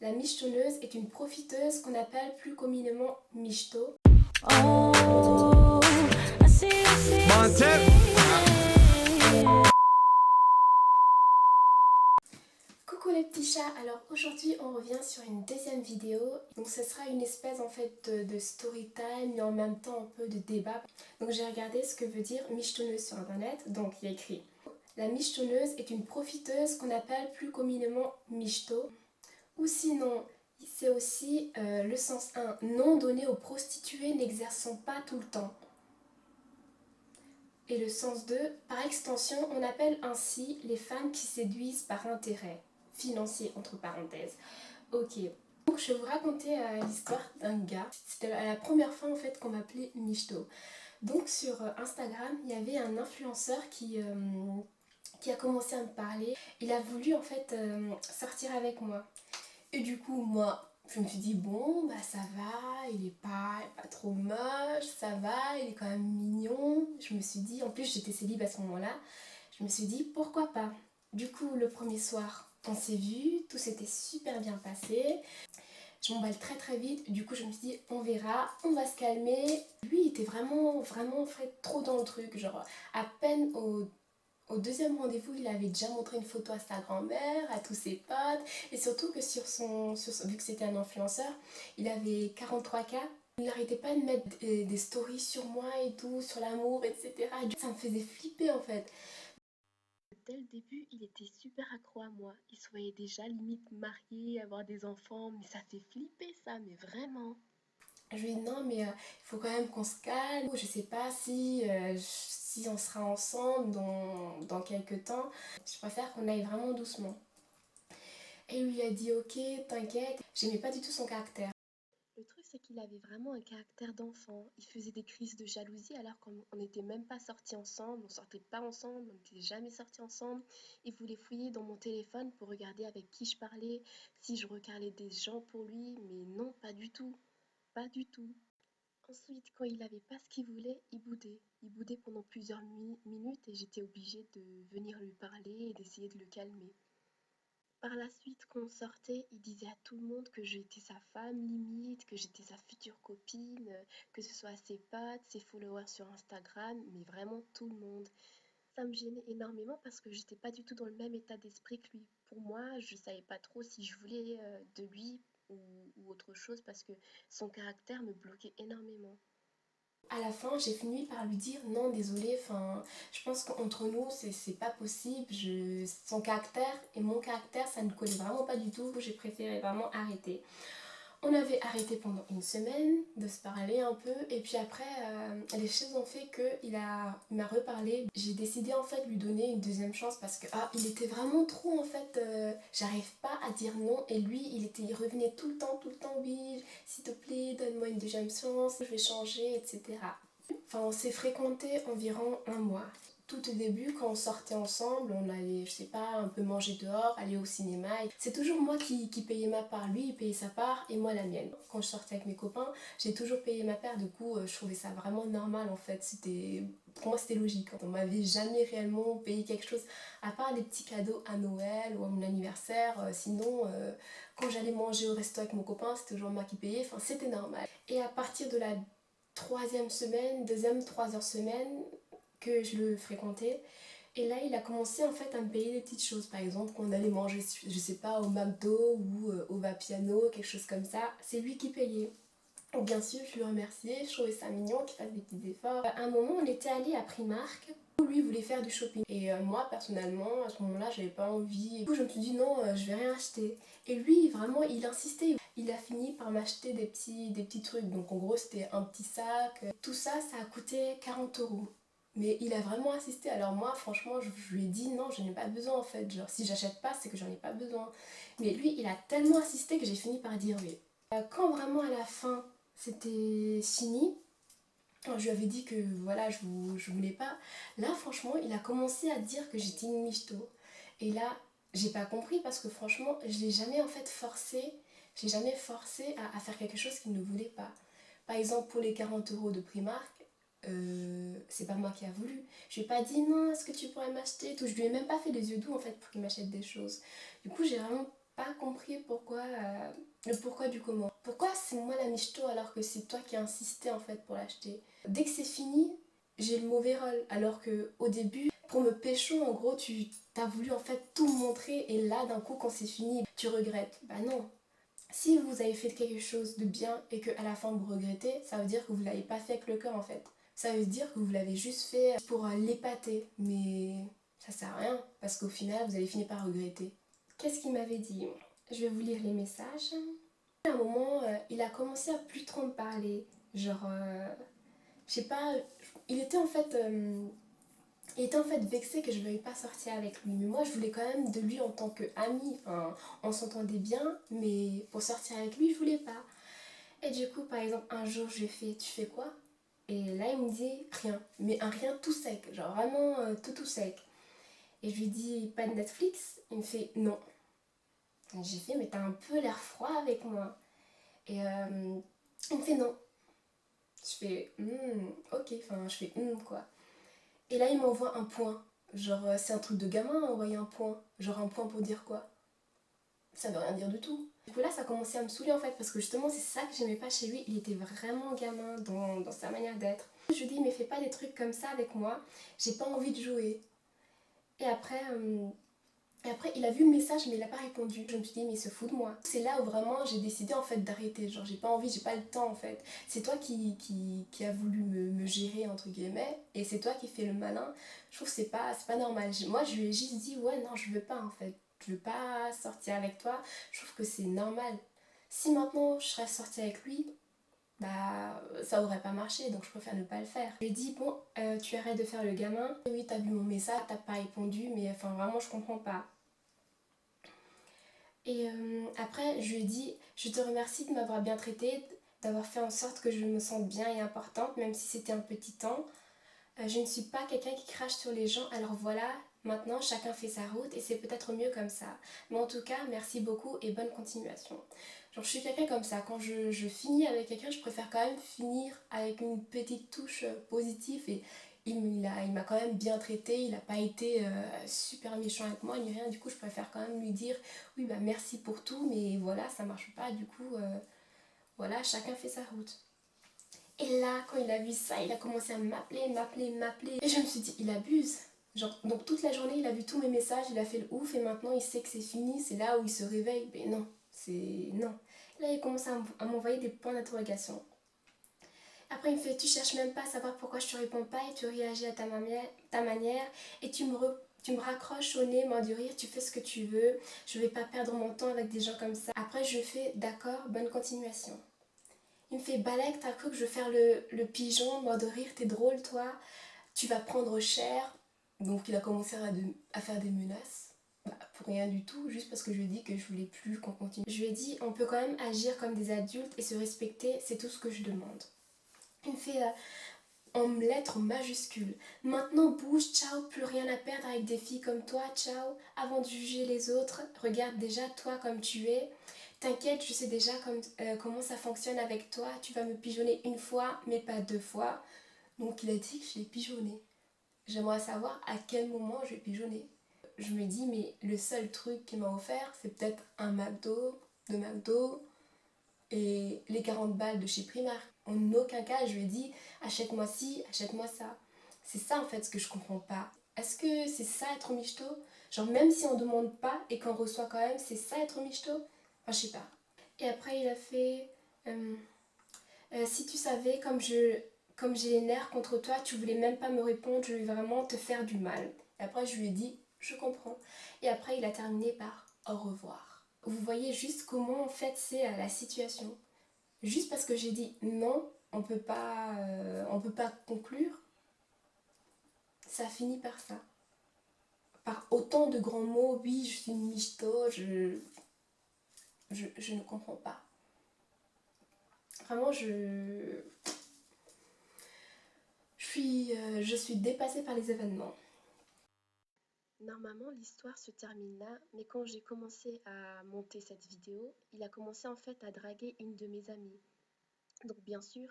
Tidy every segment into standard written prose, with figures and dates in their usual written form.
La michetonneuse est une profiteuse qu'on appelle plus communément michto. Oh, I see, Coucou les petits chats, alors aujourd'hui on revient sur une deuxième vidéo. Donc ce sera une espèce en fait de story time mais en même temps un peu de débat. Donc j'ai regardé ce que veut dire michetonneuse sur internet. Donc il y a écrit: la michetonneuse est une profiteuse qu'on appelle plus communément michto. Ou sinon, c'est aussi le sens 1, nom donné aux prostituées n'exerçant pas tout le temps. Et le sens 2, par extension, on appelle ainsi les femmes qui séduisent par intérêt financier, entre parenthèses. Ok, donc je vais vous raconter l'histoire d'un gars. C'était la première fois en fait qu'on m'appelait Michto. Donc sur Instagram, il y avait un influenceur qui a commencé à me parler. Il a voulu en fait sortir avec moi. Et du coup, moi, je me suis dit, bon, bah ça va, il est pas trop moche, ça va, il est quand même mignon. Je me suis dit, en plus j'étais célib à ce moment-là, je me suis dit, pourquoi pas. Du coup, le premier soir, on s'est vu, tout s'était super bien passé. Je m'emballe très très vite, du coup je me suis dit, on verra, on va se calmer. Lui, il était vraiment en fait trop dans le truc, genre à peine au deuxième rendez-vous, il avait déjà montré une photo à sa grand-mère, à tous ses potes, et surtout que vu que c'était un influenceur, il avait 43K. Il n'arrêtait pas de mettre des stories sur moi et tout, sur l'amour, etc. Ça me faisait flipper en fait. Dès le début, il était super accro à moi. Il se voyait déjà limite marié, avoir des enfants, mais ça fait flipper ça, mais vraiment. Je lui ai dit non mais il faut quand même qu'on se calme. Je sais pas si on sera ensemble dans quelques temps. Je préfère qu'on aille vraiment doucement. Et lui a dit ok, t'inquiète. J'aimais pas du tout son caractère. Le truc c'est qu'il avait vraiment un caractère d'enfant. Il faisait des crises de jalousie alors qu'on n'était même pas sortis ensemble. On sortait pas ensemble, on n'était jamais sortis ensemble. Il voulait fouiller dans mon téléphone pour regarder avec qui je parlais, si je regardais des gens pour lui. Mais non, pas du tout. Pas du tout. Ensuite, quand il n'avait pas ce qu'il voulait, il boudait. Il boudait pendant plusieurs minutes et j'étais obligée de venir lui parler et d'essayer de le calmer. Par la suite, quand on sortait, il disait à tout le monde que j'étais sa femme limite, que j'étais sa future copine, que ce soit ses potes, ses followers sur Instagram, mais vraiment tout le monde. Ça me gênait énormément parce que j'étais pas du tout dans le même état d'esprit que lui. Pour moi, je savais pas trop si je voulais de lui ou autre chose parce que son caractère me bloquait énormément. À la fin, j'ai fini par lui dire non, désolé, enfin, je pense qu'entre nous, c'est pas possible. Son caractère et mon caractère, ça ne collait vraiment pas du tout. J'ai préféré vraiment arrêter. On avait arrêté pendant une semaine de se parler un peu et puis après les choses ont fait qu'il m'a reparlé. J'ai décidé en fait de lui donner une deuxième chance parce que il était vraiment trop en fait, j'arrive pas à dire non et lui il revenait tout le temps oui s'il te plaît donne-moi une deuxième chance, je vais changer etc. Enfin on s'est fréquenté environ un mois. Tout au début, quand on sortait ensemble, on allait, je sais pas, un peu manger dehors, aller au cinéma. C'est toujours moi qui payais ma part. Lui, il payait sa part et moi la mienne. Quand je sortais avec mes copains, j'ai toujours payé ma part. Du coup, je trouvais ça vraiment normal en fait. Pour moi, c'était logique. On m'avait jamais réellement payé quelque chose, à part des petits cadeaux à Noël ou à mon anniversaire. Sinon, quand j'allais manger au resto avec mon copain, c'était toujours moi qui payais. Enfin, c'était normal. Et à partir de la troisième semaine, troisième semaine, que je le fréquentais. Et là, il a commencé en fait à me payer des petites choses. Par exemple, quand on allait manger, je sais pas, au McDo ou au Vapiano, quelque chose comme ça, c'est lui qui payait. Donc, bien sûr, je le remerciais, je trouvais ça mignon qu'il fasse des petits efforts. À un moment, on était allé à Primark où lui voulait faire du shopping. Et moi, personnellement, à ce moment-là, j'avais pas envie. Du coup, je me suis dit non, je vais rien acheter. Et lui, vraiment, il insistait. Il a fini par m'acheter des petits trucs. Donc, en gros, c'était un petit sac. Tout ça, ça a coûté 40 €. Mais il a vraiment insisté. Alors moi, franchement, je lui ai dit non, je n'ai pas besoin en fait. Genre, si j'achète pas, c'est que j'en ai pas besoin. Mais lui, il a tellement insisté que j'ai fini par dire oui. Quand vraiment à la fin, c'était fini, je lui avais dit que voilà, je voulais pas. Là, franchement, il a commencé à dire que j'étais une michto. Et là, j'ai pas compris parce que franchement, je l'ai jamais en fait forcé. J'ai jamais forcé à faire quelque chose qu'il ne voulait pas. Par exemple, pour les 40 € de Primark, c'est pas moi qui a voulu. Je lui ai pas dit non, est-ce que tu pourrais m'acheter tout. Je lui ai même pas fait les yeux doux en fait pour qu'il m'achète des choses. Du coup, j'ai vraiment pas compris pourquoi le pourquoi du comment. Pourquoi c'est moi la michto alors que c'est toi qui as insisté en fait pour l'acheter. Dès que c'est fini, j'ai le mauvais rôle. Alors que au début, pour me pécho, en gros, tu t'as voulu en fait tout me montrer et là d'un coup quand c'est fini, tu regrettes. Bah non. Si vous avez fait quelque chose de bien et qu'à la fin vous regrettez, ça veut dire que vous l'avez pas fait avec le cœur en fait. Ça veut dire que vous l'avez juste fait pour l'épater. Mais ça sert à rien parce qu'au final, vous allez finir par regretter. Qu'est-ce qu'il m'avait dit? Je vais vous lire les messages. À un moment, il a commencé à plus trop me parler. Genre, je sais pas, il était en fait... il était en fait vexé que je ne veuille pas sortir avec lui. Mais moi, je voulais quand même de lui en tant qu'ami. Enfin, on s'entendait bien, mais pour sortir avec lui, je voulais pas. Et du coup, par exemple, un jour, je lui ai fait, tu fais quoi? Et là, il me dit, rien. Mais un rien tout sec. Genre vraiment tout sec. Et je lui dis, pas de Netflix? Il me fait, non. J'ai fait, mais t'as un peu l'air froid avec moi. Et il me fait, non. Je fais, ok. Enfin, je fais, quoi. Et là, il m'envoie un point. Genre, c'est un truc de gamin envoyer un point. Genre, un point pour dire quoi? Ça veut rien dire du tout. Du coup, là, ça commençait à me saouler en fait, parce que justement, c'est ça que j'aimais pas chez lui. Il était vraiment gamin dans sa manière d'être. Je lui dis, mais fais pas des trucs comme ça avec moi. J'ai pas envie de jouer. Et après, il a vu le message, mais il a pas répondu. Je me suis dit, mais il se fout de moi. C'est là où vraiment j'ai décidé en fait d'arrêter. Genre, j'ai pas envie, j'ai pas le temps en fait. C'est toi qui a voulu me gérer, entre guillemets, et c'est toi qui fais le malin. Je trouve que c'est pas normal. Moi, je lui ai juste dit, ouais, non, je veux pas en fait. Je veux pas sortir avec toi. Je trouve que c'est normal. Si maintenant je serais sortie avec lui, bah ça aurait pas marché, donc je préfère ne pas le faire. Je lui ai dit, bon, tu arrêtes de faire le gamin. Oui, t'as vu mon message, t'as pas répondu, mais enfin vraiment, je comprends pas. Et après, je lui ai dit, je te remercie de m'avoir bien traitée, d'avoir fait en sorte que je me sente bien et importante, même si c'était un petit temps. Je ne suis pas quelqu'un qui crache sur les gens, alors voilà, maintenant chacun fait sa route et c'est peut-être mieux comme ça. Mais en tout cas, merci beaucoup et bonne continuation. Genre, je suis quelqu'un comme ça, quand je finis avec quelqu'un, je préfère quand même finir avec une petite touche positive et il m'a quand même bien traité, il n'a pas été super méchant avec moi ni rien, du coup je préfère quand même lui dire oui bah merci pour tout, mais voilà, ça marche pas, du coup voilà, chacun fait sa route. Et là, quand il a vu ça, il a commencé à m'appeler. Et je me suis dit, il abuse. Genre, donc toute la journée, il a vu tous mes messages, il a fait le ouf et maintenant il sait que c'est fini, c'est là où il se réveille. Mais non, c'est... non. Là, il commence à m'envoyer des points d'interrogation. Après, il me fait, tu cherches même pas à savoir pourquoi je te réponds pas et tu réagis à ta manière et tu me raccroches au nez, mort du rire, tu fais ce que tu veux, je vais pas perdre mon temps avec des gens comme ça. Après, je fais, d'accord, bonne continuation. Il me fait, Balek, t'as cru que je vais faire le pigeon, mort de rire, t'es drôle toi, tu vas prendre cher. Donc il a commencé à faire des menaces. Bah, pour rien du tout, juste parce que je lui ai dit que je voulais plus qu'on continue. Je lui ai dit, on peut quand même agir comme des adultes et se respecter, c'est tout ce que je demande. Il me fait en lettres majuscules. Maintenant bouge, ciao, plus rien à perdre avec des filles comme toi, ciao. Avant de juger les autres, regarde déjà toi comme tu es. T'inquiète, je sais déjà comment ça fonctionne avec toi. Tu vas me pigeonner une fois, mais pas deux fois. Donc il a dit que je l'ai pigeonné. J'aimerais savoir à quel moment je l'ai pigeonné. Je me dis, mais le seul truc qu'il m'a offert, c'est peut-être un McDo, de McDo, et les 40 balles de chez Primark. En aucun cas, je lui ai dit achète-moi ci, achète-moi ça. C'est ça en fait ce que je comprends pas. Est-ce que c'est ça être michto? Genre même si on demande pas et qu'on reçoit quand même, c'est ça être michto? Enfin, je sais pas. Et après, il a fait si tu savais comme j'ai les nerfs contre toi, tu voulais même pas me répondre, je vais vraiment te faire du mal. Et après, je lui ai dit je comprends. Et après, il a terminé par au revoir. Vous voyez juste comment en fait c'est la situation. Juste parce que j'ai dit non, on peut pas conclure, ça finit par ça. Par autant de grands mots, oui, je suis une michto, je ne comprends pas. Vraiment, je suis dépassée par les événements. Normalement, l'histoire se termine là, mais quand j'ai commencé à monter cette vidéo, il a commencé en fait à draguer une de mes amies. Donc bien sûr,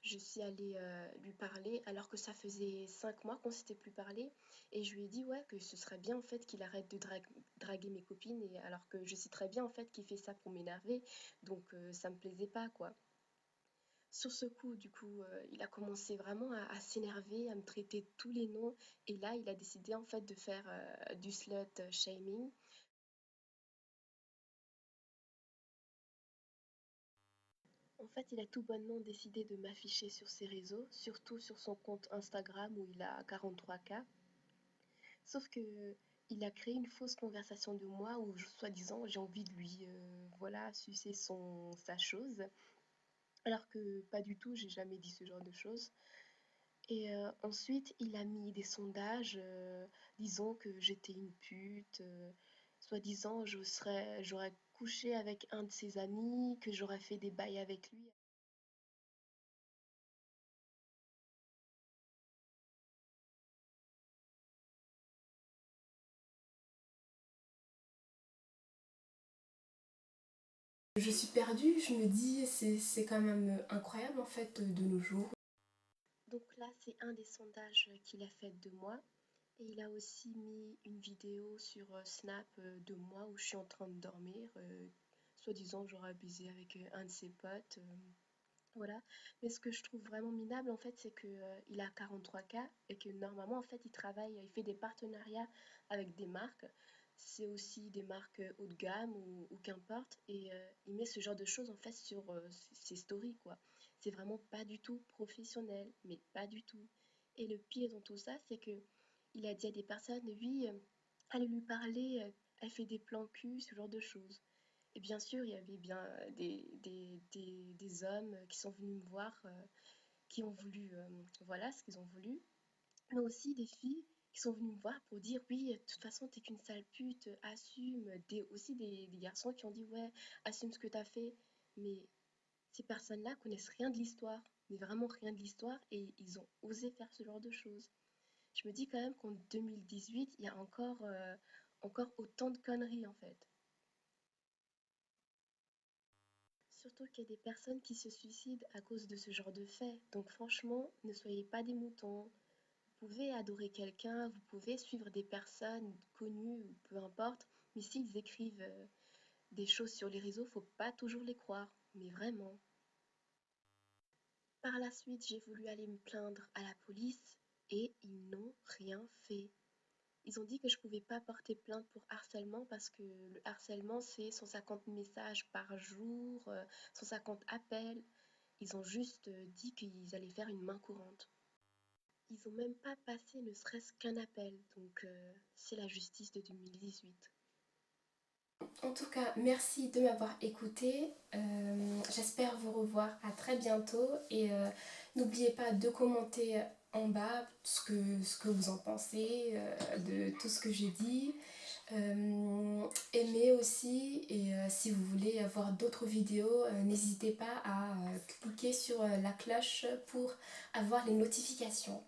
je suis allée lui parler alors que ça faisait 5 mois qu'on s'était plus parlé et je lui ai dit ouais que ce serait bien en fait qu'il arrête de draguer mes copines et alors que je sais très bien en fait qu'il fait ça pour m'énerver donc ça me plaisait pas quoi. Sur ce coup, du coup, il a commencé vraiment à s'énerver, à me traiter de tous les noms et là il a décidé en fait de faire du slut shaming. En fait, il a tout bonnement décidé de m'afficher sur ses réseaux, surtout sur son compte Instagram où il a 43K. Sauf que il a créé une fausse conversation de moi où, soi-disant, j'ai envie de lui, voilà, sucer sa chose. Alors que pas du tout, j'ai jamais dit ce genre de choses. Et ensuite, il a mis des sondages disant que j'étais une pute, soi-disant, j'aurais couché avec un de ses amis, que j'aurais fait des bails avec lui. Je suis perdue, je me dis, c'est quand même incroyable en fait de nos jours. Donc là, c'est un des sondages qu'il a fait de moi. Et il a aussi mis une vidéo sur Snap de moi où je suis en train de dormir. Soi-disant, j'aurais abusé avec un de ses potes. Voilà. Mais ce que je trouve vraiment minable, en fait, c'est que il a 43K et que normalement, en fait, il travaille, il fait des partenariats avec des marques. C'est aussi des marques haut de gamme ou qu'importe. Et il met ce genre de choses, en fait, sur ses stories, quoi. C'est vraiment pas du tout professionnel, mais pas du tout. Et le pire dans tout ça, c'est que il a dit à des personnes, oui, allez lui parler, elle fait des plans cul, ce genre de choses. Et bien sûr, il y avait bien des hommes qui sont venus me voir, qui ont voulu, voilà ce qu'ils ont voulu, mais aussi des filles qui sont venues me voir pour dire oui, de toute façon, t'es qu'une sale pute, assume. Aussi des garçons qui ont dit ouais, assume ce que t'as fait. Mais ces personnes-là connaissent rien de l'histoire, mais vraiment rien de l'histoire, et ils ont osé faire ce genre de choses. Je me dis quand même qu'en 2018, il y a encore autant de conneries en fait. Surtout qu'il y a des personnes qui se suicident à cause de ce genre de faits. Donc franchement, ne soyez pas des moutons. Vous pouvez adorer quelqu'un, vous pouvez suivre des personnes connues ou peu importe, mais s'ils écrivent des choses sur les réseaux, faut pas toujours les croire. Mais vraiment. Par la suite, j'ai voulu aller me plaindre à la police et ils n'ont rien fait. Ils ont dit que je pouvais pas porter plainte pour harcèlement parce que le harcèlement, c'est 150 messages par jour, 150 appels. Ils ont juste dit qu'ils allaient faire une main courante. Ils ont même pas passé ne serait-ce qu'un appel, donc c'est la justice de 2018. En tout cas, merci de m'avoir écouté. J'espère vous revoir à très bientôt et n'oubliez pas de commenter en bas ce que vous en pensez de tout ce que j'ai dit. Aimez aussi et si vous voulez voir d'autres vidéos, n'hésitez pas à cliquer sur la cloche pour avoir les notifications.